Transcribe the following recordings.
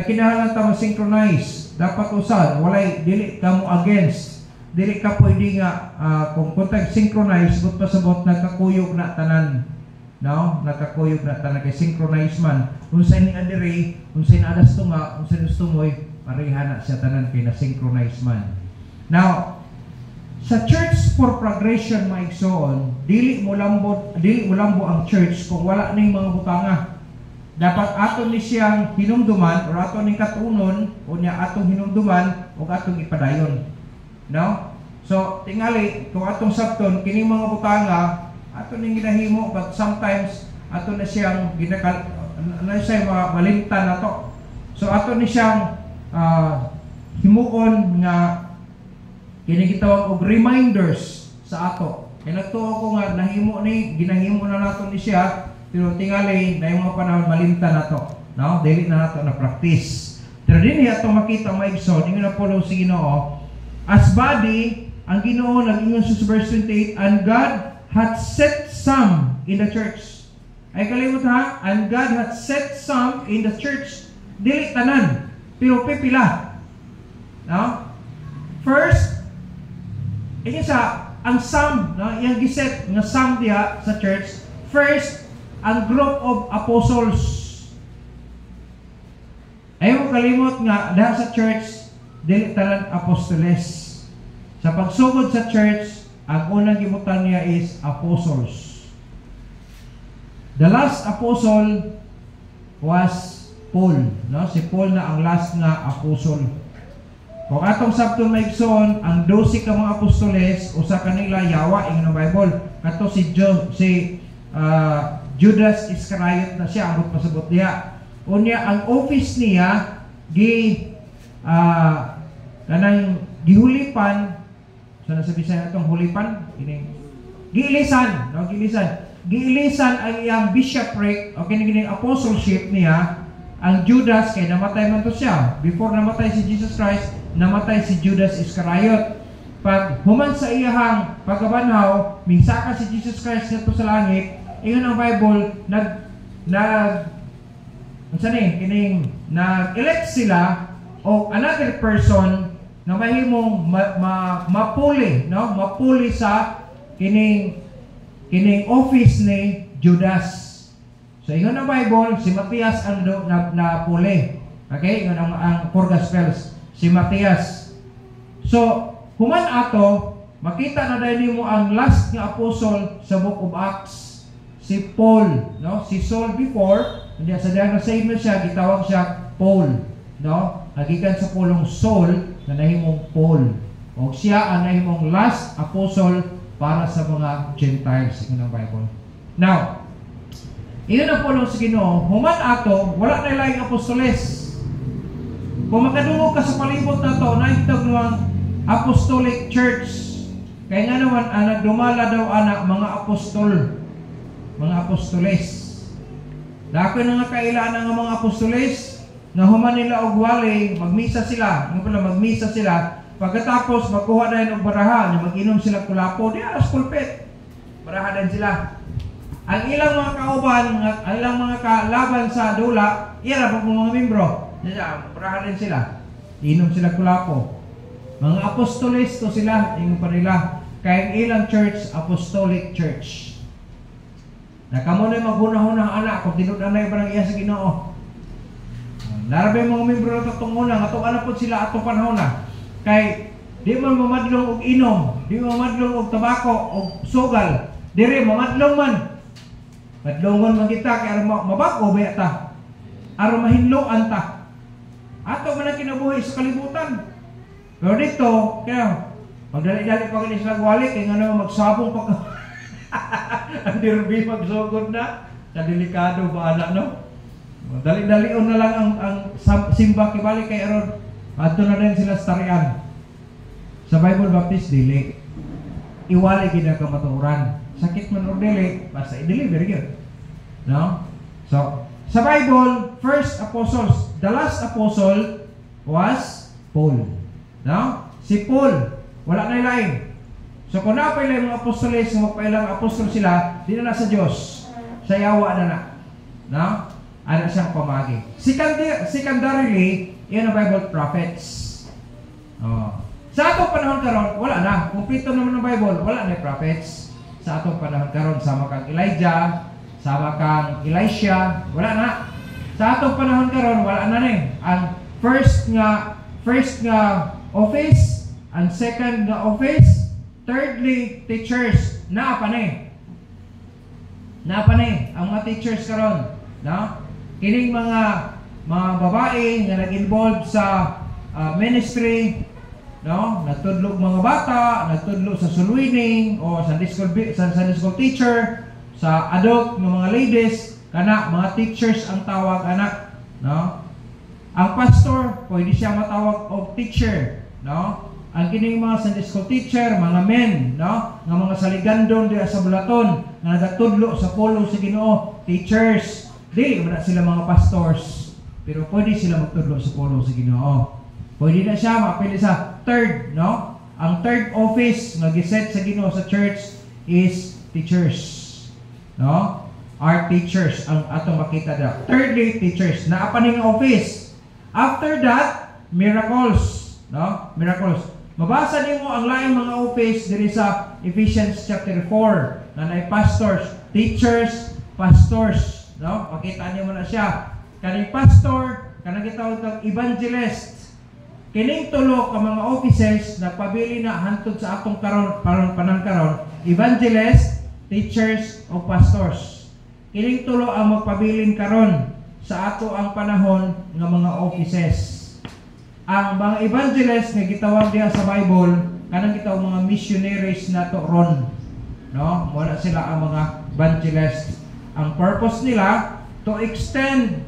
Kinahanglan ta ma-synchronize. Dapat usad, walay dili ka mo against. Dili ka pwede nga kung kontag synchronize but pasabot nagkakuyog na tanan. No? Nagkakuyog na tanan kay synchronize man. Unsay ni adiri, unsay na adas tunga, unsay gusto mo'y pareha na siya tanan kay na synchronize man. Now, sa Church for Progression maigsoon, dili mo lambo ang church kung wala ning mga butanga. Dapat aton ni siyang hinumduman o aton ning katunon o niya atong hinumduman o atong ipadayon. No? So, tingali kung atong sabton kining mga butanga aton ning ginahimo, but sometimes aton na siyang malimtan na to. So aton ni siyang himuon nga kini gitawag og reminders sa ato. Kaya nagtuo ko nga ginahimo na nato ni siya, pero tingali na yung mga panahon malimtan na to. No? Dili na nato na practice. Pero dinhi ato makita maigsoon, ingon na Paulo si Ginoo, as body, ang Ginoo nag-ingon sa verse 28, and God hath set some in the church. Ay kalimot ha, and God hath set some in the church. Dili tanan, pero pipila. No? First, ang some, no, yung giset nga some diha sa church. First, ang group of apostles. Ayaw kalimot nga dahil sa church, dili tanan apostoles. Sa pagsugod sa church, ang unang gibutan niya is apostles. The last apostle was Paul. No? Si Paul na ang last nga apostle. Kung atong sabton maigsoon, ang 12 ka mga apostoles, usa kanila yawa ing Bible. Kato si Judas Iscariot na siya, ambot pasabot diha. Unya ang office niya gihulipan. So nasa Bisaya itong hulipan, giilisan, no? Giilisan ang iyang bishopric o kining apostleship niya. Ang Judas kay namatay man to siya. Before namatay si Jesus Christ, namatay si Judas Iscariot. Pag human sa iyahang pagkabanhaw, minsaka si Jesus Christ ngadto sa langit, ingon ang Bible nag-elect sila o another person na mahimong mapuli, no? Mapuli sa kining office ni Judas. So ingon ang Bible, si Matias ang napuli. Okay? Ingon ang four Gospels, si Matias. So, human ato, makita na dahil mo ang last nga apostle sa Book of Acts, si Paul, no? Si Saul before, hindi sa dahil na save na siya, gitawag siya Paul, no? Nagikan sa pulong Saul na nahimong Paul. O siya ang nahimong last apostle para sa mga Gentiles in ang Bible. Now, iyon ang pulong sa Ginoo, human ato, wala na laing apostoles. Kung makadungog ka sa palibot na to, naitag ng apostolic church. Kaya nga naman, nagdumala daw mga apostol, mga apostoles. Dako na nga kailangan ng mga apostoles, na human nila og wali, magmisa sila. Magmisa sila. Pagkatapos, magkuha na yun og baraha, na mag-inom sila kulapo, di alas pulpit. Baraha din sila. Ang ilang mga kauban, ang ilang mga kalaban sa dula, ira pa mga membro. Baraha din sila. Inom sila kulapo. Mga apostoles to sila, yung pa nila. Kaya ang ilang church, apostolic church. Nakamo na yung maghunahunang anak, kung tinudan na yung parang iya sa Ginoo. Narabay mga membro na tatungunan, atong anak po sila atong panahon na. Kay di man mamadlong og inom, di man mamadlong og tabako og sugal, dire mamadlong man. Madlongon man kita kay aron mabag-o ba ta. Aron mahinloan ta. Ato man ang kinabuhi sa kalibutan. Pero dito, kaya magdali-dali pa kini sila wali kay ngano magsabong pa. Ang dirbi magsugod na. Sa delikado ba ana no? Dali-dalion na lang ang simba kibali kay aron adto na rin sila sa tarian. Sa Bible Baptist dili. Iwali gid ka matuoran. Sakit man o dili, basta i-deliver yun. No? So, sa Bible, first apostles, the last apostle was Paul. No? Si Paul, wala na ilain. So, kung napailan mga apostoles, magpailang apostol sila, di na sa Diyos. Sa yawa na na. No? Ano siyang pamagi. Secondarily, yan ang Bible prophets. Sa atong panahon karon, wala na. Kumpleto naman ng Bible, wala na prophets. Sa atong panahon karon, sama kang Elijah, sama kang Elisha, wala na. Sa atong panahon karon, wala na ni. Ang first nga office, ang second nga office, thirdly, teachers, naapa ni. Ang mga teachers karon, no? Kining mga babae nga nag-involve sa ministry, no? Nagtudlo mga bata, nagtudlo sa soul winning o sa Sunday school teacher, sa adult ng mga ladies, kana mga teachers ang tawag anak, no? Ang pastor pwede siya matawag og teacher, no? Ang kining mga Sunday school teacher, mga men, no? Nga mga saligandon diya sa bulaton nga nagatudlo sa polo sa Ginoo, teachers. Dili man sila mga pastors, pero pwede sila magtudlo sa polo sa Ginoo. Pwede na siya mapili sa third, no? Ang third office nga giset sa Ginoo sa church is teachers, no? Are teachers ang atong makita da. Thirdly, teachers. Naapa ning office. After that, miracles, no? Miracles. Mabasa nimo ang laing mga office diri sa Ephesians chapter 4 na nay pastors, teachers, pastors. No? Makita niyo mo na siya. Kaning pastor, kanang gitawag tag evangelist. Kining tulo ka mga offices nagpabili na hantod sa atong panahon karon, evangelist, teachers o pastors. Kining tulo ang magpabilin karon sa ato ang panahon nga mga offices. Ang mga evangelist nga gitawag diha sa Bible, kanang gitawag mga missionaries nato ron. No? Wala sila ang mga evangelist. Ang purpose nila to extend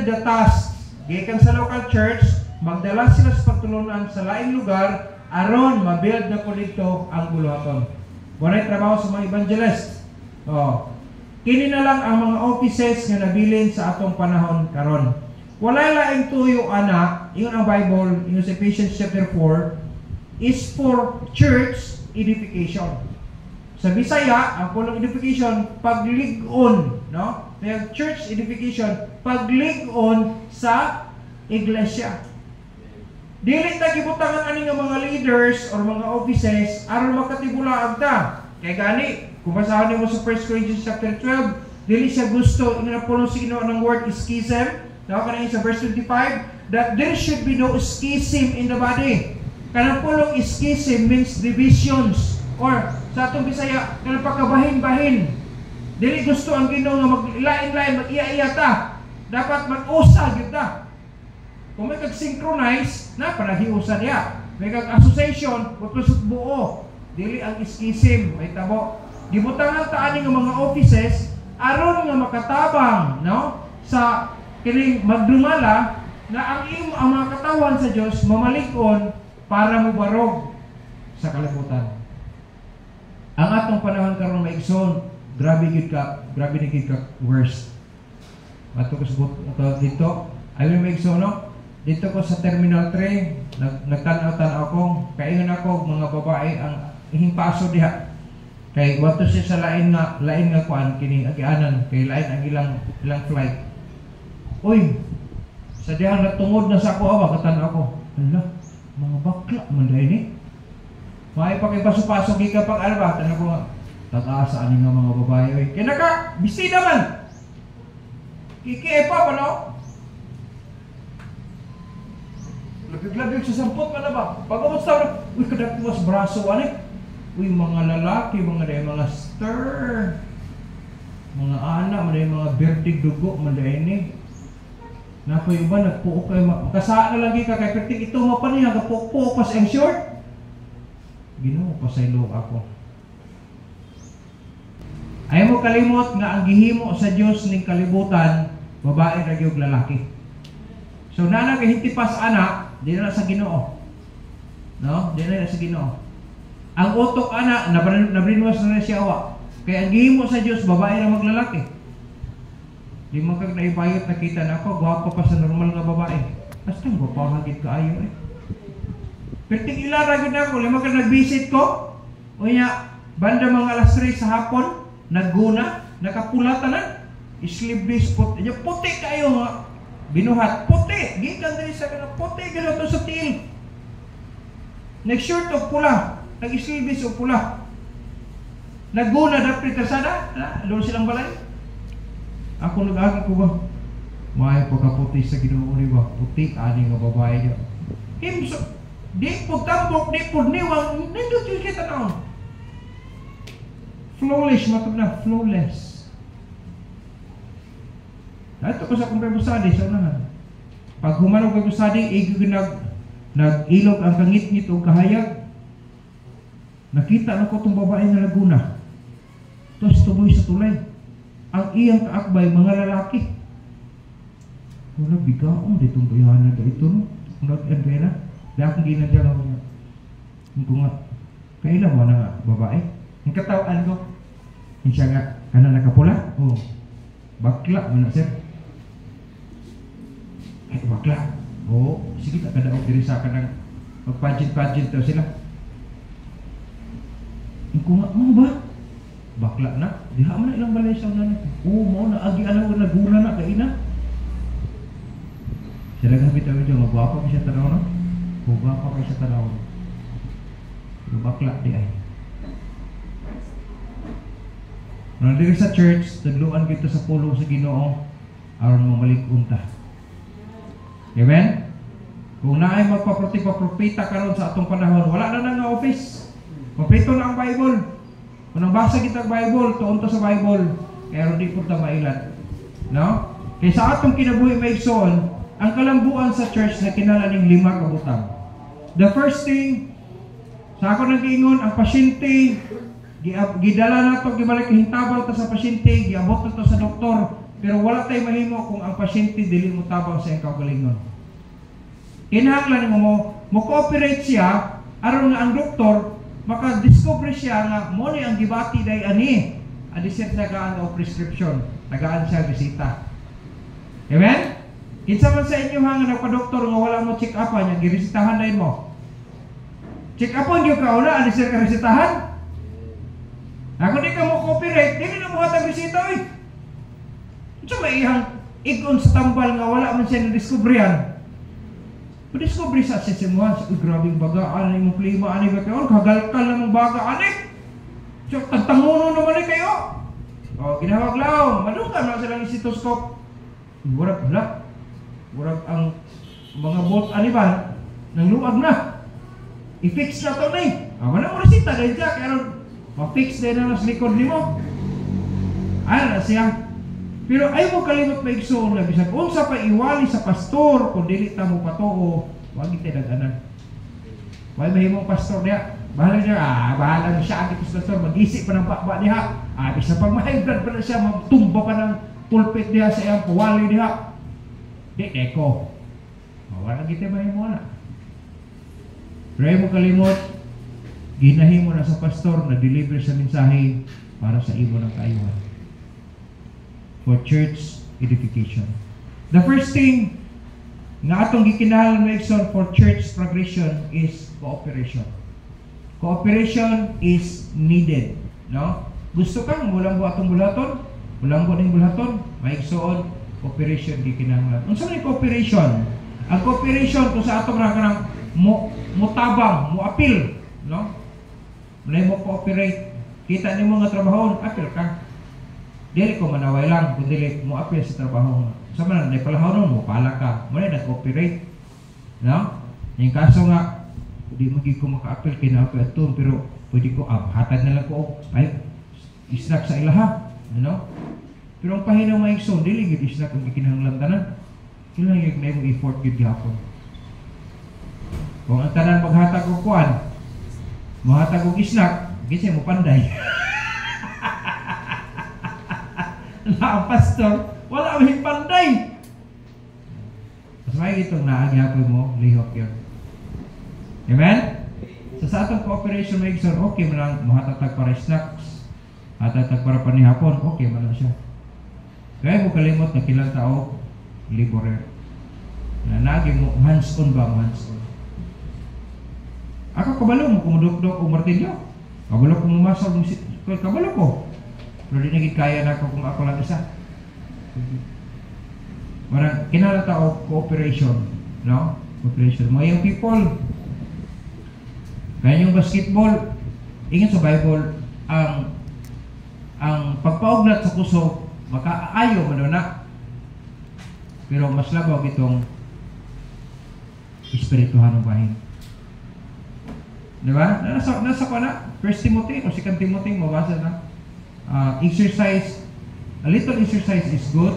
the task gikan sa local church, magdala sila sa pagtulunan sa laing lugar aron mabuild na po dito ang buluhaton. Walay trabaho sa mga evangelist. Kini na lang ang mga offices nga nabilin sa atong panahon karon. Walay laing tuyo ana, iyon ang Bible in Ephesians chapter 4 is for church edification. Sa Bisaya, ang pulong edification, paglig-on, no? Kaya church edification, paglig-on sa iglesia. Dili ta gibutangan ani nga mga leaders or mga offices aron makatibulaag ta. Kay gani, kung basahan mo sa 1 Corinthians chapter 12, dili siya gusto ina pulong sa Ginoo ng word schism. Daw kanang sa verse 25 that there should be no schism in the body. Kanang pulong schism means divisions. Or sa atong Bisaya, kanang pagkabahin-bahin. Dili gusto ang Ginoo nga maglain-lain, mag-iya-iya ta. Dapat mag-usa gyud ta. Kung may kag-synchronize, na panahiusa niya. May kag-association, kusog buo. Dili ang schism, may tabo. Gibutangan ta ani nga mga offices aron nga makatabang, no? Sa kining magdumala na ang mga katawan sa Dios mamalig-on para mobarog sa kalibutan. Ang atong panahon karon maigsoon, grabe ni gid ka worst. Ato ko subot dito, ayo maigsoon no. Dito ko sa Terminal 3, nagtanaw-tanaw ako, kaingon ako mga babae ang ihimpaso diha. Kay wato siya sa lain nga kuan kini agianan kay lain ang ilang flight. Uy, sa diha natungod na sa ako awa katan ako. Hala, mga bakla man dai ni. May pakipaso-paso giga pag arba tan ako nga. Tataasa ani nga mga babae oy. Kinaka bisida man. Kiki pa no? Labig-labig sa sampot pa na ba? Pag-umot sa uy kadakwas braso ani. Uy mga lalaki, mga stir. Mga anak, mga bertig dugo, manday ni. Napo yung ba, nagpuok kayo, makasaan na lagi ka, kay perting ito mo pa niya, nagpuok-puok pa sa short. Ginoo pa sa ilog ako. Ayaw mo kalimot nga ang gihimo sa Diyos ning kalibutan, babae ra gyud lalaki. So nana kay hintipas anak, di na sa Ginoo. No? Di na sa Ginoo. Ang utok anak, nabrinwas na siya awa. Kaya ang gihimo sa Diyos, babae ra maglalaki. Di man kag naibayot nakita na ako, gwapo pa sa normal nga babae. Basta gwapo hagit kaayo eh. Perting ilara gud ako, lima kag nag-visit ko. Unya, banda mga alas 3 sa hapon, nagguna, nakapula tanan. sleeveless puti. Puti kayo nga. Binuhat. Puti. Gikan din sa kanang puti. Gano'n to sa tiil. Nag-shirt o pula. Nag-sleeveless o pula. Naguna dapat kasada. Doon silang balay. Ako nag-agi ko ba? May pagkaputi sa Ginoo ni ba? Puti, ani nga babae niya. Himso. Di po tambok, di po niwang. Nindot yung kita naon. Flawless, matag na. Flawless. Ito ko sa kong pebusadi sa unahan. Pag humanog pebusadi, nag-ilog ang kangit-ngit o kahayag. Nakita na ko itong babae na Laguna. Tapos tuboy sa tulay. Ang iyang kaakbay, mga lalaki. Wala bigaong ditong bayahan na ito. Nag-end na. Dahil akong ginadyan ako niya. Hindi nga, kailan mo na babae? Ang katawaan ko, hindi siya nga, kana nakapula? Oo. Bakla mo na, sir. Ay, bakla. Oo. Sige, nakadaog diri sa kanang mag-pageant-pageant daw sila. Hindi nga, mo ba? Bakla na. Diha mo na ilang balay sa unan. Oo, mo na. Agi alam ko naguna na, kaina. Sila gamit ako dyan, magwapa ko siya tanaw, no? Magwapa ko siya tanaw, no? Yung bakla di ay. Nung dito sa church, tagluan kita sa pulo sa Ginoo aron mo malikunta. Amen? Kung naay magpaproti-papropita karon sa atong panahon, wala na nga office. Kompleto na ang Bible. Kung nabasa kita ang Bible, tuon ta sa Bible, kaya di po ta mailan. No? Kaya sa atong kinabuhi may igsoon, ang kalambuan sa church na kinalaning 5 kabutang. The first thing, sa ako nag-iingon, ang pasyente, gidala na ito, gibalik hintabang ta sa pasyente, giabot na ito sa doktor, pero wala tayo mahimo kung ang pasyente dili mo tabang sa iyang kaugalingon. Kinahanglan mo cooperate siya, aron nga ang doktor, maka-discover siya nga, mo ni ang gibati day ani, adisip nagaan o prescription, nagaan siya bisita. Amen? Kinsa man sa inyo nga nagpa-doktor nga wala mo check up niya, giresitahan din mo. Check up niyo ka una, ano sir ka resitahan? Ako di ka mo cooperate, di na mo hatag resita eh. Sa may ihang igon sa tambal nga wala man siya na-discoveryan. Ma-discover sa simuhan, sa grabing bagaan na yung plima, ani ba kayo? Kagalkal na mong baga, ani? So, tagtanguno naman kayo. O, ginawag lang, madukan na silang stethoscope. Burak-burak. Murag ang mga bot animal nang luwag na. I-fix na to na eh. Wala mo resita dahil dyan. Kaya ma-fix din na sa likod ni mo. Ano na siya. Pero ay mo kalimot maigsoon na bisag unsa pa iwali sa pastor kung dili ta mo patuo, wag ite daganan. Why mahimong pastor niya? Bahala niya, bahala na siya agit sa pastor, mag-isip pa ng bakba niya. Bisa pag ma-high blood pa na siya, magtumba pa ng pulpit niya sa iyang puwali niya. Di eko. Wala kita mahimo na. Pero mo kalimot, ginahin mo na sa pastor na deliver sa mensahe para sa imo ng kaayuhan. For church edification. The first thing nga atong gikinahanglan maigsoon for church progression is cooperation. Cooperation is needed, no? Gusto kang mulanggo atong bulaton? Mulanggo ning bulaton, maigsoon cooperation gikinahanglan. Unsa man cooperation? Ang cooperation kung sa atong ra kanang mutabang, muapil, no? Mulay mo cooperate. Kita nimo nga trabaho, apil ka. Dili ko manaway lang, kung dili mo apil sa trabaho. Sa man na palahon mo, pala ka. Mulay na cooperate. No? Yung kaso nga, di magig ko maka-apil kay na ako ito, pero pwede ko hatad na lang ko ay snack sa ilaha, no? Pero ang pahinaw maigsoon, dili gid snack ang gikinahanglan tanan. Kailangan yung may effort gid gyapon. Kung ang tanan maghatag og kuan, mahatag og snack, gisi mo panday. Na ang pastor, wala may panday. Mas may itong naagyapon mo, lihok yun. Amen? So sa atong cooperation maigsoon, okay man lang mahatag para snacks, hatag para panihapon, okay man lang siya. Kaya mo kalimot na kilang tao, laborer. Na nagi mo, hands-on ba mo, hands-on? Ako kabalo mo, kumudok-dok o martilyo. Kabalo ko mumasal mo, kabalo ko. Pero di naging kaya na ako kung ako lang isa. Wala kinahanglan og cooperation, no? Cooperation. Mga young people, kaya yung basketball, ingin sa Bible, ang pagpaugnat sa kusog, makaayo man na. Pero mas labaw itong espirituhan ng bahin. Diba? Nasa pa na, 1 Timothy o 2 Timothy, mabasa na. Exercise, a little exercise is good,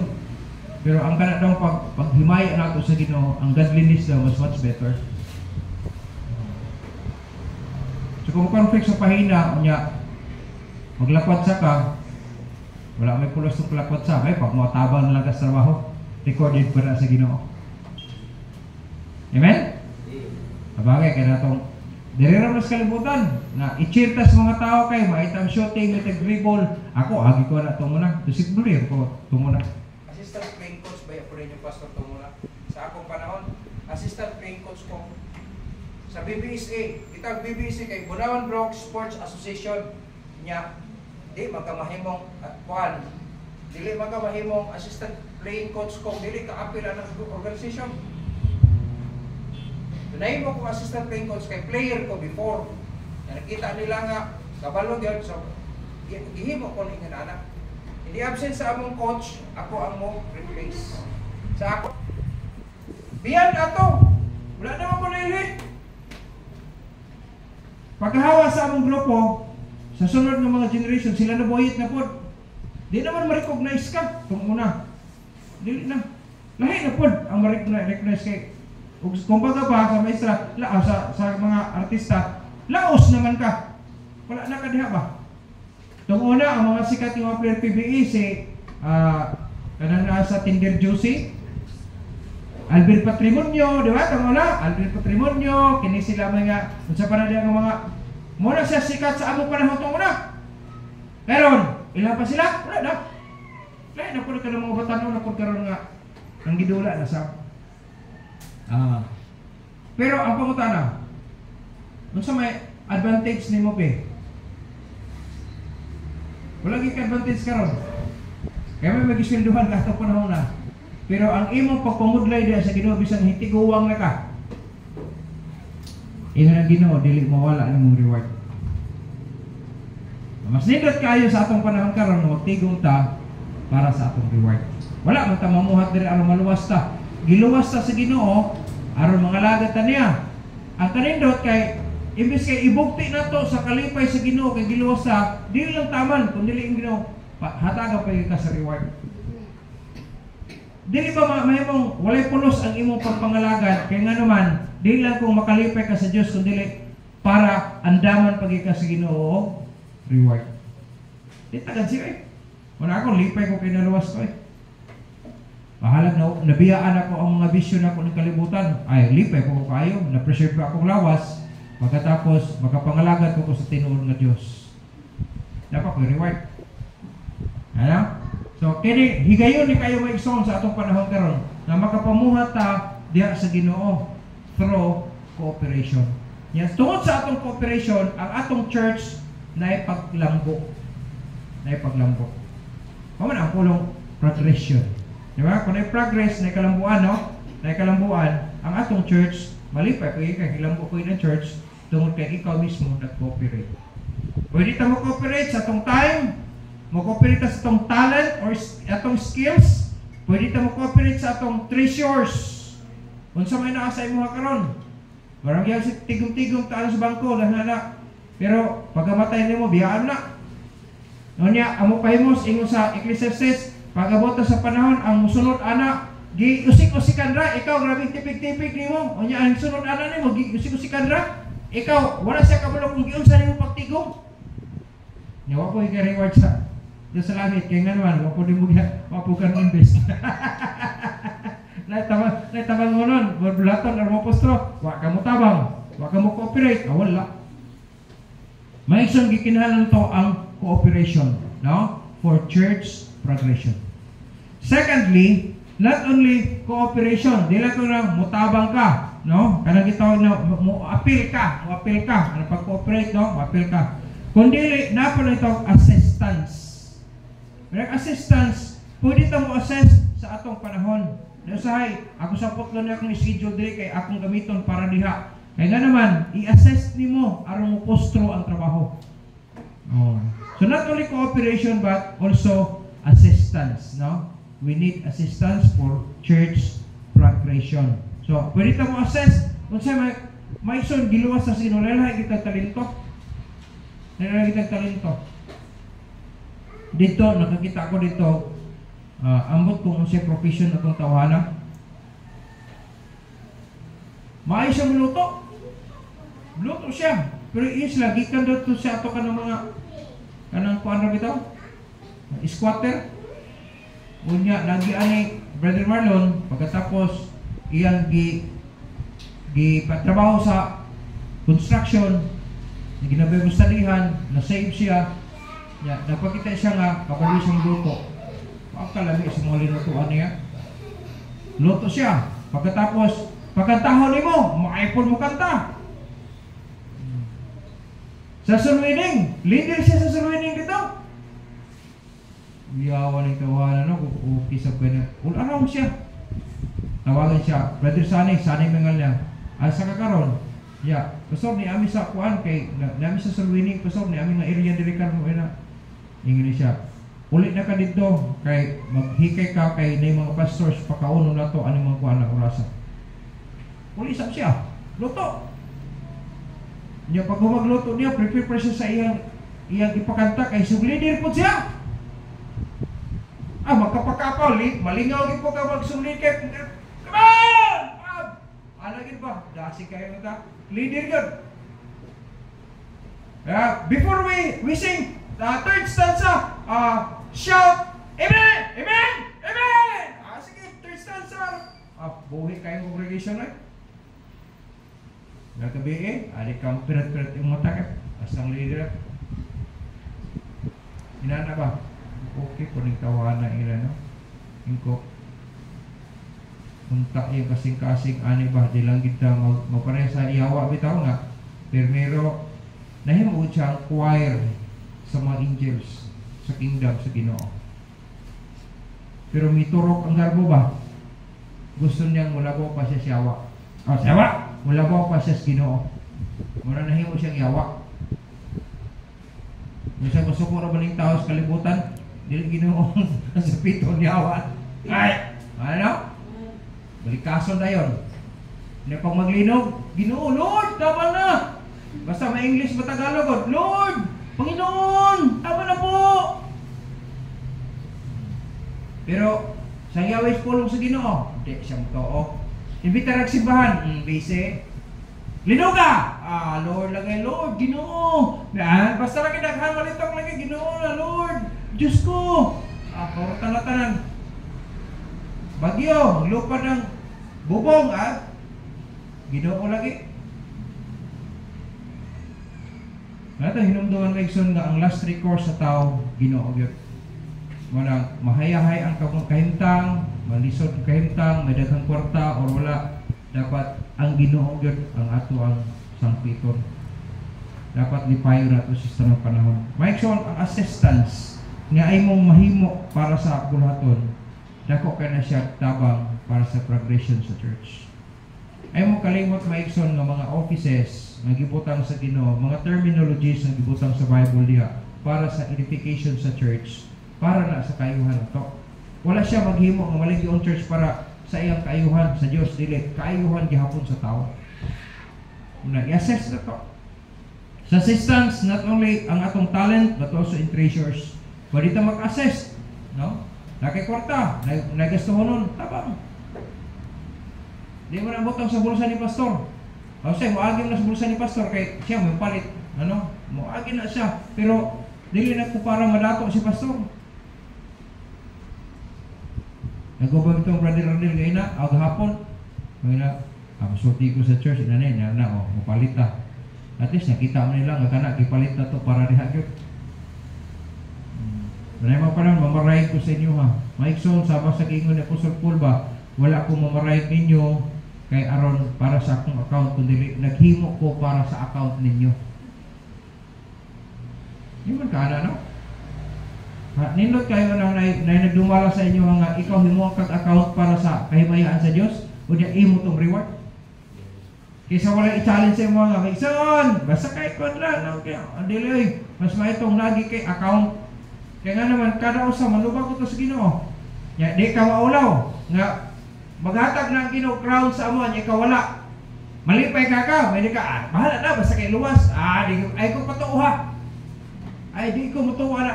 pero ang kana daw paghimaya nato sa Ginoo, ang godliness daw mas much better. So kung conflict sa pahina, maglakwat sa ka, wala may pulos ng lakwat sa, pag matabang na lang ka sa trabaho, recorded pa na sa Ginoo. Amen? Sabagay, kaya natong diriram na sa kalibutan na i-cheer tas mga tao kay maitang shooting, maitang dribble. Ako, agi ko na ito muna. Tusigbulir ko ito muna. Assistant playing coach ba po rin yung pastor ito muna? Sa akong panahon, assistant playing coach ko sa BBSA. Itag BBSA kay Bunawan Brook Sports Association niya. Di magkamahimong kuan. Dili magkamahimong assistant playing coach ko. Dili kaapila ng organization. Nahin mo kung assistant playing coach kay player ko before. Nakita nila nga, kabalog yun. So, gihimo ko ng anak. Hindi absent sa among coach, ako ang mo replace. Sa ako. Biyan ato. Wala naman ko nilih. Pagkahawa sa among grupo, sa sunod ng mga generation, sila nabuhit na po. Di naman ma-recognize ka. Itong una. Dili na. Lahi na po ang ma-recognize kay kung baga pa sa maestra, sa mga artista, laos naman ka. Wala na ka diha ba? Itong una, ang mga sikat yung mga player PBE, si kanang sa Tinder Juicy, Alvin Patrimonio, di ba? Itong una, Alvin Patrimonio, kini sila mga, sa panadya ng mga, muna siya sikat sa among panahon itong una. Meron, ilan pa sila? Wala na. Kaya na po ka ng mga batanon, na po karoon nga, ng gidula na sa pero ang pangutana, kung sa may advantage ni mo pe, wala gig advantage karon. Kaya may mag-iswelduhan ka itong panahon na. Pero ang imong pagpamudlay diya sa Ginoo bisan hitiguwang na ka, iyon ang Ginoo, dili mawala ang mong reward. Mas nindot kayo sa atong panahon karon, magtigong ta para sa atong reward. Wala man ta mamuhat diri aron maluwas ta. Giluwas ta sa Ginoo aron mga lagat ta niya. Ang kanindot kay imbes kay ibugti nato sa kalipay sa Ginoo kay giluwas ta, dili lang taman kun dili ang Ginoo hataga pa ka sa reward. Dili ba mahimong walay pulos ang imong pagpangalagad kay nga naman dili lang kung makalipay ka sa Dios kun dili para andaman pagi ka sa Ginoo reward. Di tagad siya wala ako lipay ko kay naluwas ko Mahalag na nabiyaan ako ang mga bisyo na ako ng kalibutan. Ay, lipay ko kayo, na-preserve akong lawas. Pagkatapos, makapangalagat ko sa tinuod ng Diyos. Dapat ko reward. Ano? So, kini higayon ni kayo maigsoon sa atong panahon karon na makapamuhat ta diha sa Ginoo through cooperation. Yes, tungod sa atong cooperation, ang atong church na ipaglambo. Kaman ang pulong progression. Diba? Kung na-progress, na-kalambuan, no? Na-kalambuan, ang atong church, malipay, kaya kahilambo ko ng church, tungkol kay ikaw mismo nag-cooperate. Pwede ta mo-cooperate sa atong time, mo-cooperate sa atong talent or atong skills, pwede ta mo-cooperate sa atong treasures. Kung sa may naasay mo karon, marang yan si tigong-tigong tayo sa bangko, lahat. Pero pagkamatay niyo mo, biyaan na. Nonya, amo pahimos, ingon sa Ecclesiastes, pag-abot sa panahon, ang musunod anak, gi-usik-usikan ra, ikaw grabing tipig-tipig nimo. Unya ang sunod anak nimo, gi-usik-usikan ra, ikaw wala siya kabalo kung giunsa nimo pagtigom. Nya wa po i-reward sa langit kay nga naman, wa po din mo kan invest. Tabang mo nun, bulaton or mo postro, wa ka mo tabang, wa ka mo cooperate, wala. May isang gikinahanglan to ang cooperation, no? For church progression. Secondly, not only cooperation, dili ko na mutabang ka, no? Kanang gitawag na mo-appeal ka, ano pag-cooperate, no? Mo-appeal ka. Kundi na pala itong assistance. Assistance, pwede ta mo assess sa atong panahon. Usahay, ako sa putlo na akong schedule diri kay akong gamiton para diha. Kaya nga naman, i-assess nimo aron mo postro ang trabaho. Oh. So not only cooperation but also assistance, no? We need assistance for church progression. So, pwede ta mo assess kung sa may son giluwas sa sino lalay kita talento. Lalay kita talento. Dito nakakita ko dito ambot kung unsay profession atong tawhana. Maay siya minuto. Luto siya. Pero is lagi kan dito siya ato kanang mga kanang kuan ra bitaw. Squatter. Unya lagi ani Brother Marlon pagkatapos iyang patrabaho sa construction, ginabay mo studyhan, na-save siya. Ya, napakita siya nga kapag siyang luto. Pagkalami sa mga linutuan niya. Luto siya. Pagkatapos, pagkantahon ni mo, makaipon mo kanta. Sa sunwining, leader siya sa sunwining dito. Iyawan ng tawanan, no? Ukisap ka na. Ul-araw siya. Tawagan siya, Brother Sanay mengal niya. Sa kakaron, ya, pastor ni ami sa kuan kay nami sa sunwining pastor ni ami nga area diri kan mo na. Ingini siya. Ulit na ka dito kay maghikay ka kay nay mga pastors pakauno nato ani mga kuan na orasa. Ulit sab siya. Luto. Niya pag magluto niya, prepare siya sa iyang ipakanta kay suglidir po siya. Magkapakapaw, malingaw gid po ka magsumlit kay come on! Alagin ba? Dasi kayo nata. Leader yun. Before we sing the third stanza, shout, Amen! Amen! Amen! Sige, third stanza. Buhi kayong congregation ay. Nagkabi adik kang pirat-pirat yung mata ka. Asang leader. Inana ba? Okay po ning tawanan ila no. Ingko unta yung kasing-kasing ani ba di lang kita magpareha sa iyawa bitaw nga. Pero nahimuod siya ang choir sa mga angels sa kingdom sa Ginoo. Pero miturok ang garbo ba? Gusto niyang mulabaw pa siya siyawa. Siyawa! Mulabaw pa siya sa Ginoo. Mura nahimo siyang yawa. Misa gusto ko na ba ng tao sa kalibutan? Dili Ginoo sa pitong yawa. Ay! Ano? Balikason na yun. Hindi pag maglinog, Ginoo, Lord, tama na. Basta ma-English, Matagalog, Lord, Panginoon, tama na po. Pero, sa yawis pulong sa Ginoo, hindi siya motoo. Imbita nagsimbahan, busy. Linuga! Lord lagay, Lord, Ginoo. Basta lagi naghan malitong lagi, Ginoo na, Lord. Diyos ko. Puro talatanan. Bagyo, lupa ng bubong, Ginoo lagi. Nato hinumduman Legson nga ang last recourse sa tao, Ginoo gyud. Wala mahayahay ang kahimtang, malisod ang kahimtang, may daghang kwarta or wala, dapat ang Ginoo gyud ang ato ang sangpiton. Dapat lipayo nato sa tanang panahon. Maikson ang assistance nga ay mong mahimo para sa bulaton. Dako kay na siya tabang para sa progression sa church. Ay mo kalimot maikson nga mga offices nga gibutang sa Ginoo, mga terminologies nga gibutang sa Bible diha para sa edification sa church, para na sa kayuhan nato. Wala siya maghimo nga maligyon church para sa iyang kayuhan sa Dios, dili kayuhan gihapon sa tao. Una i-assess na to. Sa assistance, not only ang atong talent but also in treasures. Pwede ta mag-assess, no? Nakay kwarta, nagastuhonon, tabang. Di mo na butang sa bulsa ni pastor. Kasi moagin na sa bulsa ni pastor kay siya may palit, ano? Moagin na siya, pero dili na ko para madato si pastor. Nagubang itong brother Rodel ngayon na, hapon. Ngayon na, masulti ko sa church, inanay, mapalit na. At least nakita mo nila, nga kanak, ipalit na to para dihagyot. Manay mo pa lang, mamarahin ko sa inyo ha. Maikson, sabang sa kingon ni Apostle Paul ba, wala akong mamarahin ninyo kay aron para sa akong account, kundi naghimo ko para sa account ninyo. Hindi man ka no? Nindot kayo na nagdumala sa inyo nga ikaw himuha kag account para sa kahimayaan sa Dios o diya imo tong reward. Kaysa wala i-challenge sa mga Maigsoon, basta kay kon lang okay. Andili mas maitong lagi kay account. Kaya nga naman kada usa manubag ko to sa Ginoo. Ya di ka maulaw nga maghatag na ang Ginoo crown sa amo nya ikaw wala. Malipay ka, may ka, bahala na basta kay luwas. Di ay ko patuha. Ay di ko mutuwa na.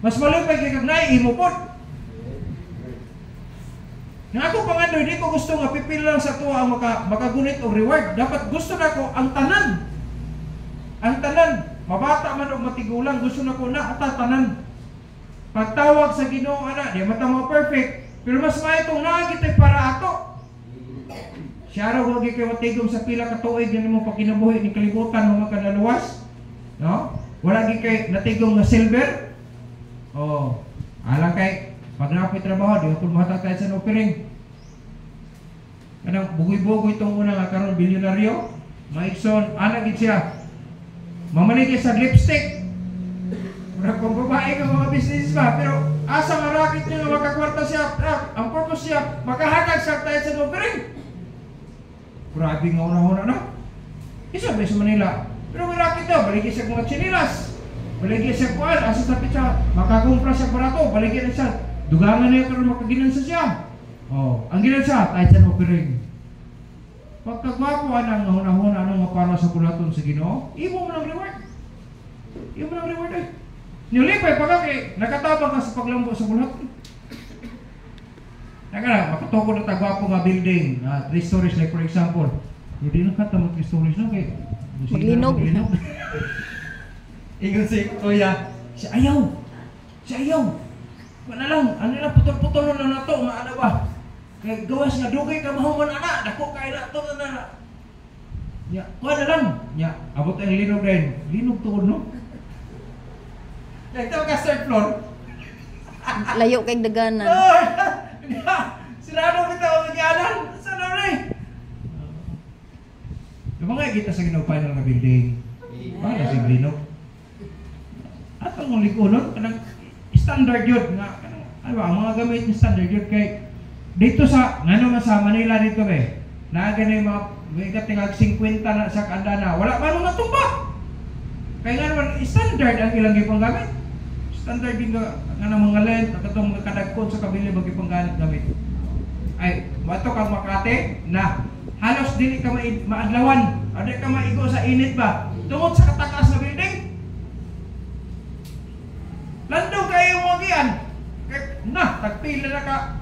Mas malipay kay kag imo pod. Nga ako pangandoy, di ko gusto nga pipil lang sa tuwa ang makagunit o reward. Dapat gusto na ko ang tanan. Ang tanan, mabata man o matigulang, gusto na ko na tanan. Pagtawag sa Ginoo ana, di mata mo perfect, pero mas maitong naagit para ato. Siya raw huwag kayo matigom sa pila ka tuig na mo pagkinabuhi ni kalibutan mga kanaluwas. No? Wala gi kay natigom na silver. Oh, alang kay pag napit trabaho, di ako mahatag tayo sa offering. Kanang bugoy-bugoy itong una nga karon bilyonaryo, Maigsoon, anak gid siya. Mamaligi sa lipstick. Mura kung babae ka mga business ba, pero asa nga racket niya nga makakwarta siya, ang purpose siya, makahatag sa tayo sa offering. Grabe nga una-una na. Isa ba sa Manila? Pero may racket daw, baligi siya mga chinilas. Baligi siya kuwan, asa sa pitsa, makakumpra siya barato, baligi na siya. Dugangan na yun karon makaginansa siya. Oh, ang ginansa, tayo sa offering. Pagkagwapo anang nahuna-huna anong mapara sa bulaton sa Ginoo, imo mo ng reward. Imo mo ng reward eh. Nilipay pa ka kay nakatabang ka sa paglambo sa bulaton. Nagana, makatukod na tagwapo nga building, 3 stories like for example. Hindi na kata mo 3 stories na kay maglinog. Ingon si Kuya, si ayaw. Wala lang, ano na putol-putol na nato, maana ba? Kaya gawas nga dugay ka mahuman ana, dako kay na to na. Ya, kuha na lang. Ya, abot ang linog din. Linog tuod no. Ito ka third floor. Layo kay daganan. Sirado kita ang nagyanan. Saan na rin? Lumangay kita sa Ginoo final nga building. Bakit na si linog? At ang likunon, kanang standard yun nga ano ba, ang mga gamit ni standard yun kay dito sa ngano sa Manila dito be na ganay mga may katingag 50 na sa kandana wala man nung natumba kay nga naman standard ang ilang gipang gamit standard din nga mga lent katong mga kadagkon sa kabili bagi pang gamit ay mato kang Makati na halos dili ka maadlawan adi ka maigo sa init ba tungod sa katakas na building. Lando kayo mo gian. Na, tagpila na ka.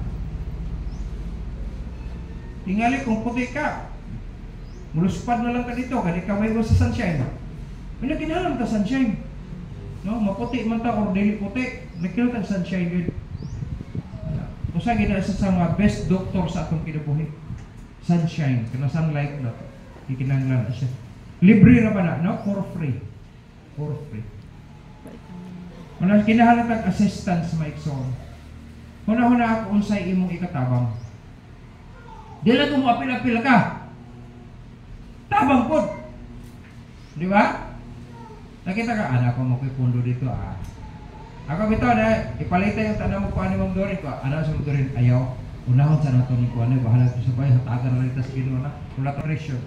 Tingali kung puti ka. Muluspad na lang ka dito. Kani ka may sa sunshine. May nagkinalam ka sunshine. No, maputi man ta or dili puti. Nagkinalam ka sunshine yun. Usa gina sa mga best doctor sa atong kinabuhi. Sunshine. Kana sunlight na. Ikinanglan siya. Libre na ba na? No? For free. For free. Kung kinahalatag assistance Maigsoon, huna-huna ako unsay imong ikatabang. Dili ko mo apil-apil ka. Tabang pod. Di ba? Nakita ka, anak ko mo kay pundo dito Ako bitaw na ipalita yung tanong mo ko ani mong dorin ko. Ano sa dorin ayaw. Unahon sa nato ni ko ano bahala ko sa bay hatagan na litas Ginoo na. Wala ka pressure.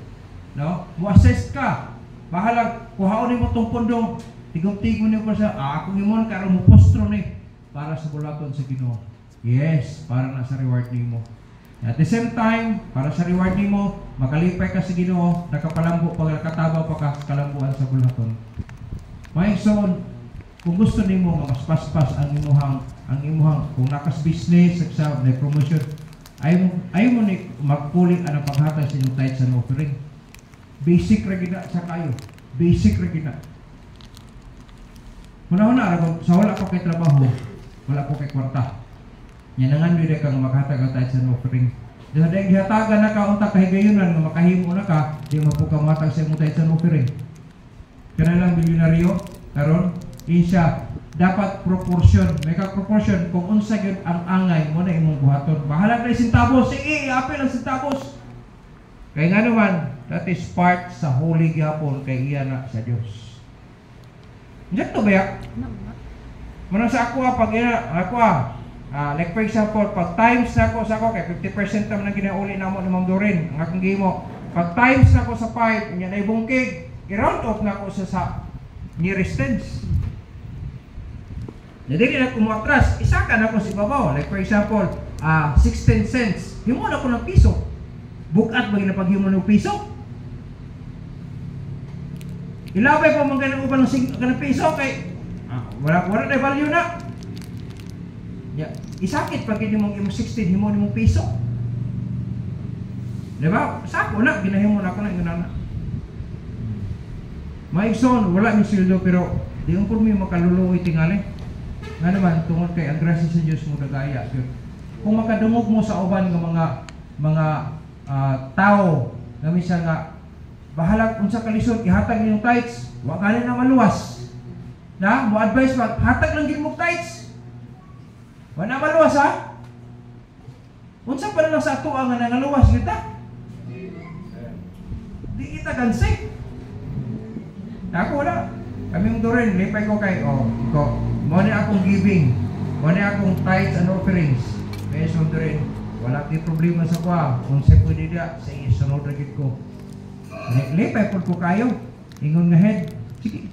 No? Mo-assess ka. Bahala kuhaon nimo tong pundong. Tigong-tigong niyo pa siya, ako himon karon mo postro ni para sa bulaton sa Ginoo. Yes, para na sa reward nimo. At the same time, para sa reward nimo, makalipay ka sa Ginoo, nakapalambo pag nakatabaw pa ka sa kalambuan sa bulaton. Maigsoon, kung gusto nimo mas paspas ang imuhang kung nakas business sa promotion, ay mo ni magpuli ang paghatag sa inyong tithes and offering. Basic ra gid sa kayo. Basic ra gid. Muna-una, sa wala ko kay trabaho, wala ko kay kwarta. Yan ang andoy kang makahatagan tayo sa offering. Dahil dahil gihatagan na ka, unta kahigayunan, nga makahimo na ka, di mo po kamatag sa tayo sa offering. Kaya lang bilyonaryo, karon siya, dapat proportion, may ka-proportion, kung unsa yun ang angay mo na imong buhaton. Bahala na yung sintabos, sige, apel ang sintabos. Kaya nga naman, that is part sa holy gihapon kay iya na sa Diyos. Diyan to ba ya? Muna sa ako pag ako like for example, pag times na ako sa ako kay 50% naman ang ginauli namo ni Ma'am Doreen, ang akong gihimo. Pag times na ako sa 5, nya na ibungkig, i-round off na ako sa nearest tens. Jadi na ko matras, isa ka na ko si babaw. Like for example, 16 cents. Himo na ko ng piso. Bukat ba ginapaghimo ng piso? Ilabay pa man ganang uban ng piso kay wala na value na. Ya, isakit pag hindi mong 16 himo ni mong piso. Diba? Sako na, ginahimo na ako na inuna na. Maigson, wala ni sildo pero di ko mi makaluluoy tingali. Nga naman, tungod kay ang grasya sa Diyos mo nagaya. Kung makadungog mo sa uban ng mga tao na misa nga bahala unsa kalisod ihatag niyong tithes, wa ganin na maluwas. Na, mo advise ba hatag lang gid mo tithes. Wa na maluwas ha? Unsa pa lang sa ato ang nangaluwas kita? Di kita gansay. Ako wala. Kaming Doreen, lipay ko kay ko. Mo ni akong giving. Mo ni akong tithes and offerings. Kaya Doreen, wala di problema sa kwa. Kung sa pwede dia sa isunod ra gid ko. Lipay pud ko kayo. Ingon nga head. Sige.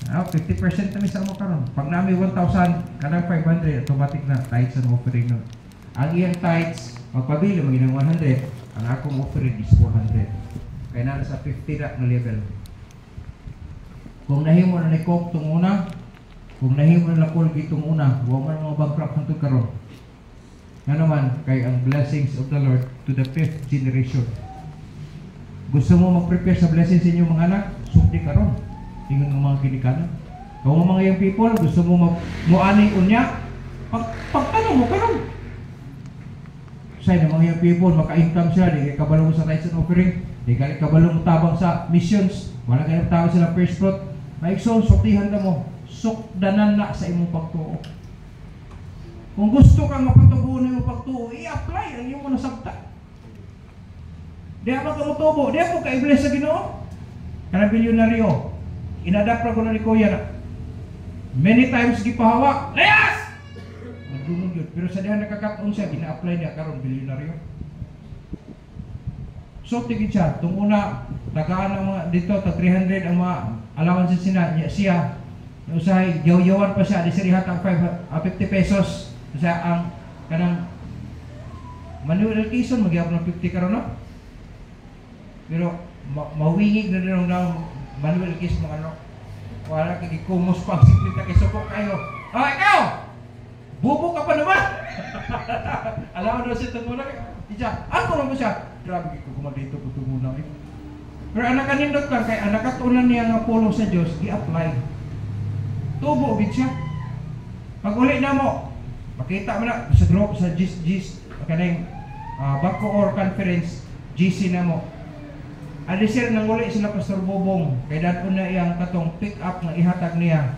50% na sa mo karon. Pag nami 1,000, kanang 500 automatic na tithes and offering no. Ang iyang tithes, magpabili maging 100, ang akong offering is 400. Kaya na sa 50 na level. Kung nahimo na ni Coke tong una, kung nahimo na Colgate tong una, wa man mga bankrupt hangtod karon. Nga naman kay ang blessings of the Lord to the 5th generation. Gusto mo mag-prepare sa blessings sa inyong mga anak? Sumdi karon. Ingon ng mga ginikanan. Kung mga young people gusto mo muani unya, pagtanong mo karon. Say ng mga young people maka-income sila, di kabalo mo sa tithes and offering, di kabalo mo tabang sa missions, wala kayong tawag sila first fruit. Maigsoon, suktihan ka mo, sukdanan na sa imong pagtuo. Kung gusto kang mapatubuo na imong pagtuo, i-apply ang iyong nasabta. Di ako ka mutubo, di ako ka-bless sa Ginoo. Kana bilyonaryo, inadapt ko na ni Kuya na many times gipahawak, layas! Nagdunod yun. Pero sa dihan nakakataon siya, gina-apply niya karon bilyonaryo. So, tigit siya. Itong una, tagaan ang mga dito, tag 300 ang mga allowances siya. Usahay, yaw-yawan pa siya. Di siya hatang 50 pesos. Kasi ang kanang Manuel Quezon, magyapon ng 50 karon no? Pero, mawingig na rin ng Manuel Quezon mga ano. Wala kikikumos pa. Simplita kay sukok kayo. Oh, ikaw! Bubo ka pa naman! Alam mo daw siya itong muna. Ako lang mo siya. Grabe ko kumadito ko itong muna. Pero anak kanindot ka, kay anak katunan niya nga pulong sa Diyos, i-apply. Tubo, bit siya. Pag uli na mo, makita mo na sa group, sa GIS, kaning Bako or Conference, GC na mo. Alisir nang uli sila Pastor Bobong, kay dato na iyang katong pick up na ihatag niya.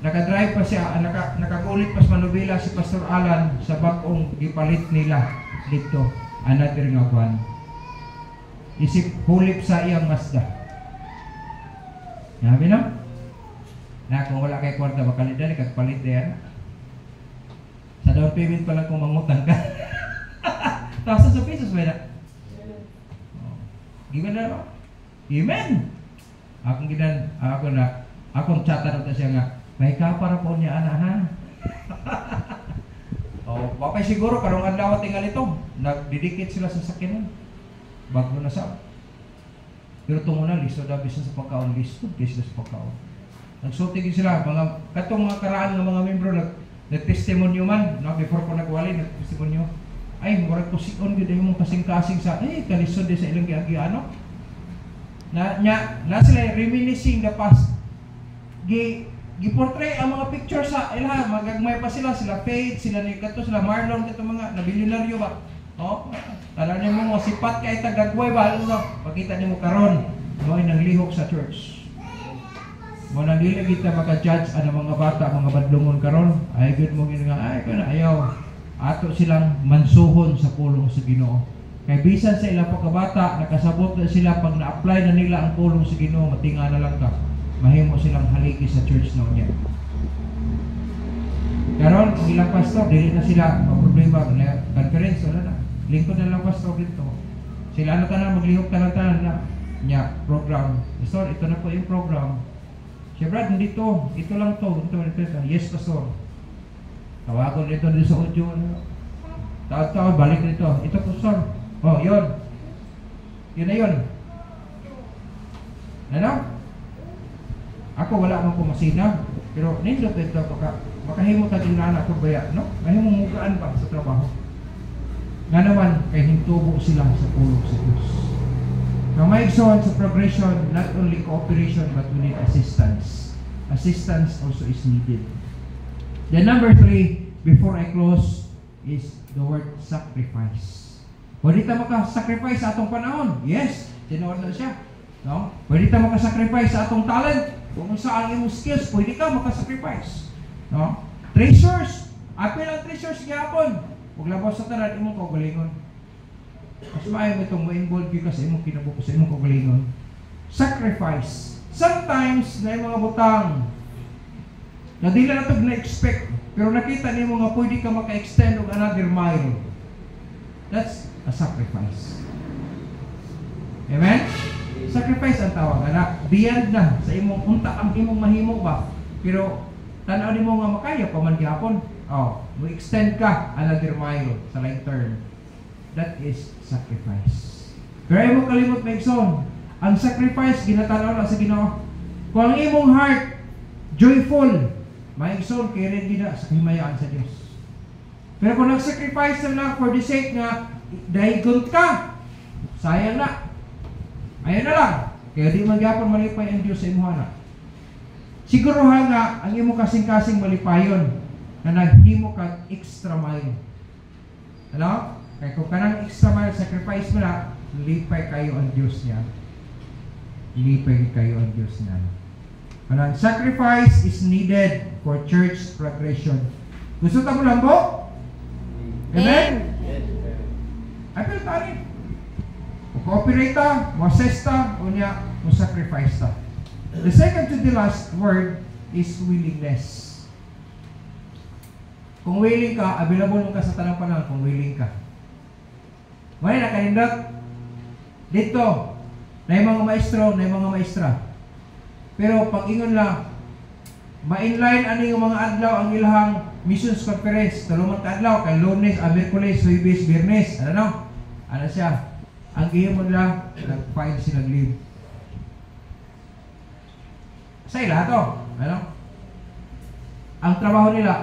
Nakadrive pa siya, nakagulit pas manubila si Pastor Alan sa bagong gipalit nila dito. Another nga kwan. Isip hulip sa iyang Mazda. Nabi no? Na kung wala kay kwarta bakalit dali kagpalit diyan. Sa down payment pa lang kung mangutang ka. Thousands of pesos ba na? Given na. Amen. Akong chatan ito siya nga. May kapara po niya ana ha. Wapay siguro karong adlaw tingal ito. Nagdidikit sila sa sakyanan. Bago na sa. Pero tungo na listo daw bisan sa pagkaon listo kaysa sa pagkaon. Nagsulti sila mga katong mga karaan ng mga membro nagtestimonyo man, no, before ko nagwali nagtestimonyo. Ay murag ko sigon gyud imong kasing-kasing sa kalisod sa ilang giagiano. Na sila reminiscing the past. Giportray ang mga picture sa ilaha, magagmay pa sila Faith, sila ni Kato, sila Marlon, kato mga nabilyonaryo ba? Tala niyo mo sipat kay tagagway ba? Pakita niyo mo karon, mo ay nanglihok sa church. Mo nang dili kita maka-judge ang mga bata, mga badlungon karon. Ay good mo gid nga ay kana ayaw. Ato silang mansuhon sa pulong sa Ginoo. Kay bisan sa ilang pagkabata, nakasabot na sila pag na-apply na nila ang pulong sa Ginoo, matinga na lang ka. Mahimo silang haligi sa church na niya. Karon ang ilang pastor, dili na sila problema na conference, wala na. Lingkod na lang pastor dito. Sila na tanan, maglihok tanan na niya program. Pastor, ito na po yung program. Siya, Brad, hindi to. Ito lang to. Ito. Yes, pastor. Tawagon dito sa audio. Taon-taon, balik dito. Ito, pastor. Oh, yun. Yun na yun. Ano? Ako wala man ko masina. Pero nindot ito makahimo ta din na ako baya, no? Mahimong mugaan ba sa trabaho? Nga naman, kay hintubo sila sa pulong sa Diyos. Now, maigsoon sa progression, not only cooperation, but we need assistance. Assistance also is needed. Then number 3, before I close, is the word sacrifice. Pwede ta maka-sacrifice sa atong panahon? Yes, tinuod na siya. No? Pwede ta maka-sacrifice sa atong talent. Kung saan ang imong skills, pwede ka maka-sacrifice. No? Treasures. Apil ang treasures gyapon. Huwag labas sa tanan imong kaugalingon. Mas maayo mo itong ma-involve ka sa imong kinabuhi sa imong kaugalingon. Sacrifice. Sometimes na yung mga butang na di na ito na-expect, pero nakita niyo nga pwede ka maka-extend of another mile. That's a sacrifice. Amen? Sacrifice ang tawag. Anak, beyond na sa imong unta ang imong mahimo ba? Pero tanaw nimo nga makaya pa man gyapon. Oh, mo extend ka another mile sa long term. That is sacrifice. Pero ay mo kalimot na igsoon. Ang sacrifice ginatanaw na sa Ginoo. Kung ang imong heart joyful, maigsoon kay ready na sa himayaan sa Dios. Pero kung nag-sacrifice na for the sake nga dahigon ka, sayang na. Ayan na lang. Kaya di magyapon malipay ang Diyos sa imo na. Siguro nga ang imo kasing-kasing malipayon na naghimo ka extra mile. Ano? Kaya kung kanang extra mile sacrifice mo na, lipay kayo ang Diyos niya. Lipay kayo ang Diyos niya. Kanang sacrifice is needed for church progression. Gusto ta mo lang po? Amen? I feel tayo. Cooperate ta, mo-assess ta, o niya, mo-sacrifice ta. The second to the last word is willingness. Kung willing ka, available mo ka sa tanang panahon kung willing ka. Ngayon, nakanindot, dito, na yung mga maestro, na yung mga maestra. Pero pag ingon lang, ma-inline ano yung mga adlaw ang ilahang missions conference. Tulungan ka adlaw, kay Lunes, Miyerkules, Huwebes, Biyernes. Ano? Ano siya? Ang iyo mo lang, nag-file silang leave. Sa ila to, ano? Ang trabaho nila,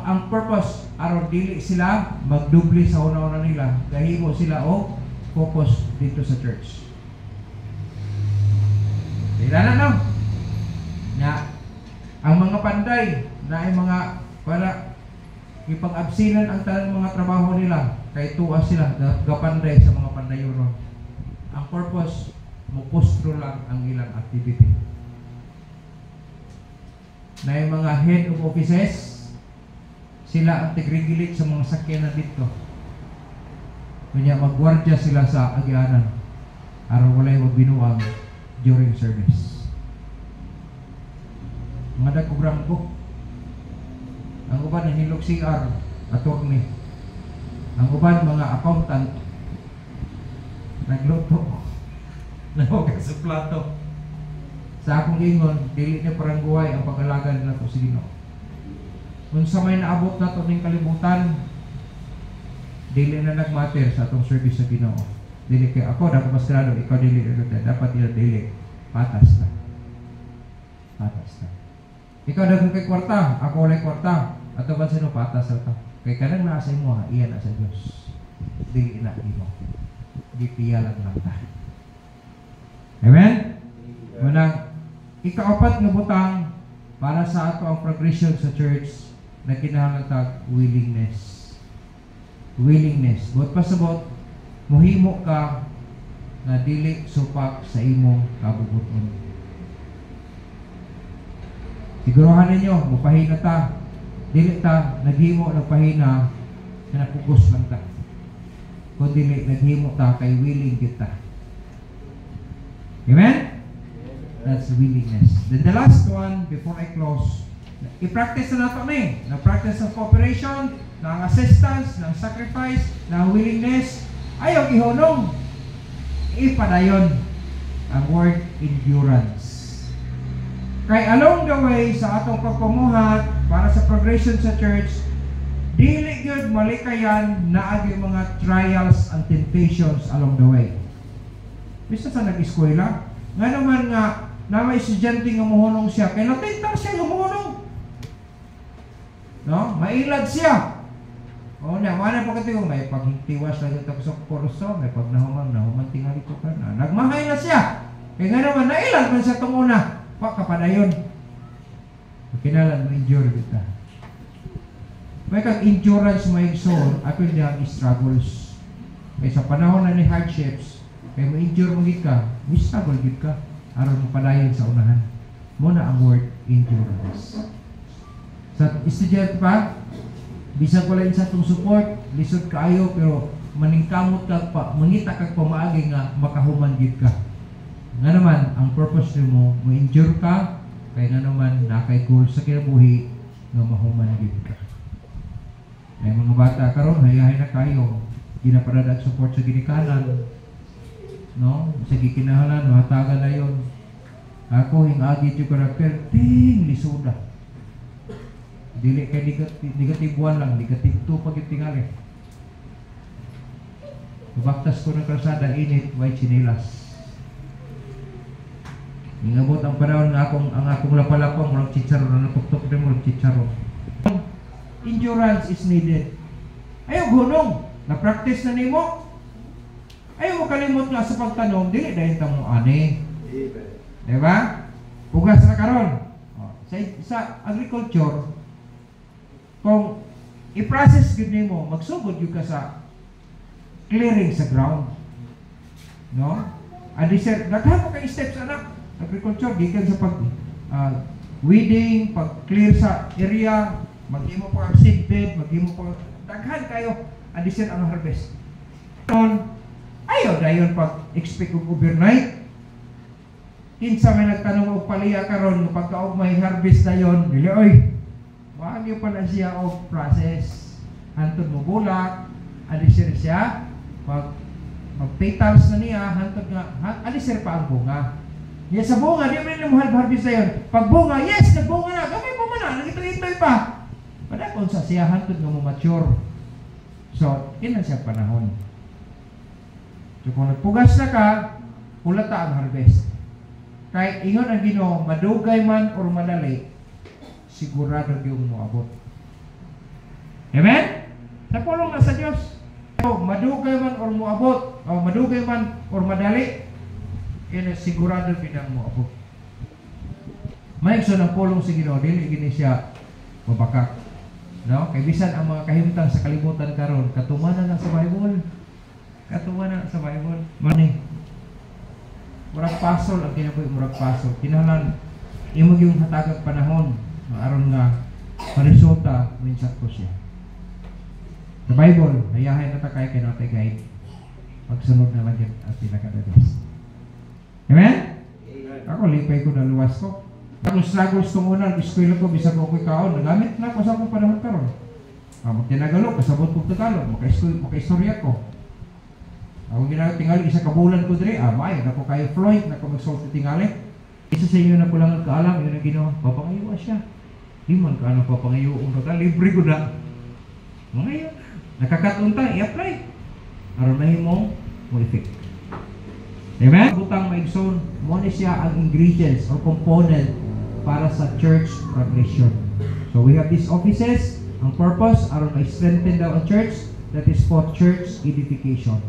ang purpose, araw dili sila magdubli sa una-una nila. Gahimo sila o focus dito sa church. Kailangan no? Na ang mga panday na ay mga para ipag-absinan ang talang mga trabaho nila kay tuwa sila gapanday sa mga pandayon. Ang purpose mupustro lang ang ilang activity. Na yung mga head of offices, sila ang tigregulit sa mga sakyanan dito. Kanya magwardya sila sa agyanan araw walay magbinuwang during service. Mga dagkugrang ko. Ang uban na hilok CR, attorney. Ang uban mga accountant, nagluto, nahugas sa plato. Sa akong ingon, dili na parang guway ang pag-alagan na ito sa Ginoo. Kung sa may naabot na ito ng kalibutan, dili na nagmatter sa atong service sa Ginoo. Dili kay ako, dapat mas grado, ikaw dili na dapat dili. Patas na. Patas na. Ikaw dapat kay kwarta, ako walay kwarta. Ato ba sino patas na ito? Kay kanang nasa imo, iyan na sa Diyos. Dili na imo. Gipiyalan lang tayo. Amen? Manang ikaapat nga butang para sa ato ang progression sa church na kinahanglan willingness. Willingness. Buot pasabot, muhimo ka na dili supak sa imong kabubuton. Siguruhan ninyo, mupahina ta. Dili ta naghimo nagpahina na napugos lang ta. Kung dili naghimo ta kay willing kita. Amen? That's willingness. Then the last one, before I close, I-practice na nato ni. Na-practice ng cooperation, ng assistance, ng sacrifice, ng willingness. Ayaw ihunong. Ipadayon ang word endurance. Kay along the way sa atong pagpamuhat para sa progression sa church, dili gyud malikayan na agi mga trials and temptations along the way. Bisa sa nag-eskwela, nga naman nga na may estudyante nga muhunong siya, kay natintang siya nga muhunong. No? Mailad siya. O na, mana pa katiyo, may paghitiwas na dito sa kurso, may nahuman tingali ko ka na. Nagmahay na siya. Kaya nga naman, nailad man siya itong una. Kapadayon. Kinalan mo endure kita. May kang endurance mo yung soul, at hindi ang struggles. Kaya sa panahon na ni hardships, kaya mo endure mo ka, may struggle gid ka. Aron mo padayon sa unahan. Muna ang word endurance. Sa estudyante pa, bisag wala sa itong support, lisod kaayo, pero maningkamot ka pa, mangita ka pamaagi nga makahuman gid ka. Nga naman, ang purpose mo, ma-endure ka, kaya nga naman, nakay goal sa kinabuhi, nga mahuman gid ka. Ay mga bata karon, hayahay na kayo, ginaparada at support sa ginikanan, no? Sa gikinahalan, mahatagan na yun. Ako, hingagi yung karakter, ting, lisuda. Dili kay negative 1 lang, negative 2 pag tingali. Baktas ko ng kalsada, init, white chinelas. Ingabot ang panahon nga ang akong lapalapang, walang chicharon na natuktok din, walang chicharon. Endurance is needed. Ayaw gunong, na-practice na nimo. Ayaw mo kalimot nga sa pagtanong, dili dahil mo ani. Diba? Ugas na karon. Sa agriculture, kung i-process gud nimo, magsugod gyud ka sa clearing sa ground. No? Adi sir, daghan mo kay steps anak. Agriculture gikan sa pag weeding, pag-clear sa area, maghimo pa ang seedbed, maghimo pa daghan kayo. Adi sir ang harvest. Ayaw dayon pag-expect og overnight. Kinsa may nagtanong og paliya karon pagka may harvest dayon, dili oy. Wagi pala siya og process. Hantod mo bulak, alisir siya, mag-petals na niya, hantod nga, alisir pa ang bunga. Yes, sa bunga, di mo rin harvest na yun. Pag bunga, yes, nagbunga na, gamay pa man na, nagitoy-itoy pa. Pada kung sa siya, hantod nga mo mature. So, ilan siya panahon. So, kung nagpugas na ka, kulata ang harvest. Kahit ingon ang Ginoo, madugay man or madali, sigurado yung moabot. Amen? Sa pulong na sa Diyos. So, madugay man or moabot, o madugay man or madali, yun sigurado pinang moabot. Maigso ng pulong si Ginoo, dili gini siya mabakak. No? Kay bisan ang mga kahimtang sa kalibutan karon, katumanan na sa Bible. Katumanan sa Bible. Mani. Murag pasol ang kinabuhi, murag pasol. Kinahanglan imo yung hatagag panahon aron nga paresulta minsan ko siya. Sa Bible, hayahay na ta kay kinatay guide. Pagsunod na lang yan at pinakadados. Amen? Ako lipay ko na luwas ko. Ang struggles ko muna, eskwela ko, bisag ko ko'y kaon, nagamit na ko sa akong panahon karon. Magtinagalo, kasabot ko Tagalog, makaistorya ko. Ako tingali, isa kabulan ko diri, may, na ko kayo Floyd, na ko mag-solve tingali. Isa sa inyo na ko lang kaalam, yun ang ginawa, papangayo siya. Di man ka ano papangayo, libre ko na. Ngayon, nakakatunta, i-apply. Aron na mo effect. Amen? Butang maigsoon, mo ni siya ang ingredients or component para sa church progression. So we have these offices, ang purpose, aron ma-strengthen daw ang church, that is for church edification.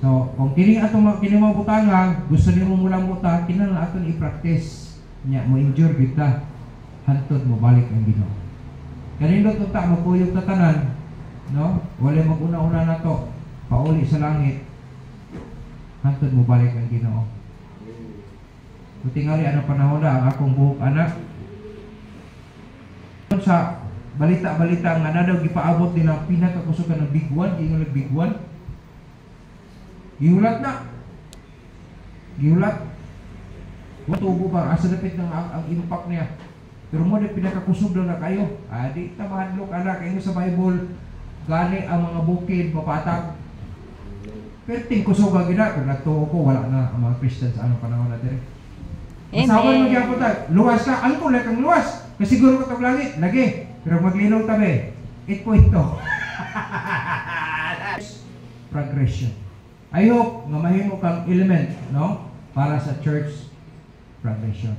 So, kung kini mga butanga, gusto niyo mula buta, kinahanglan aton i-practice nya mo endure kita hantod mo balik ang Ginoo. Kanindot ta magkuyog ta tanan, no? Wala maguna-una nato pauli sa langit. Hantod mo balik ang Ginoo. Tingali ano panahon na ang akong buhok anak. Sa balita-balita nga na daw gipaabot nila pinakakusugan ng big one, ingon big one. Gihulat na. Gihulat. Tubo ba? Asa dapit ng ang impact niya. Pero mo di pinakakusog na kayo. Di ta mahadlok anak kayo sa Bible gani ang mga bukid mapatag. Pero ting kusog ang gina kung nagtuo ko wala na ang mga Christian sa anong panahon na dire. Masawan mo gyapon ta. Luwas ka, ang kulay kang luwas. Kasi siguro ko tag langit lagi. Pero maglinaw tabi. 8.2. Progression. I hope nga mahimo kang element, no? Para sa church progression.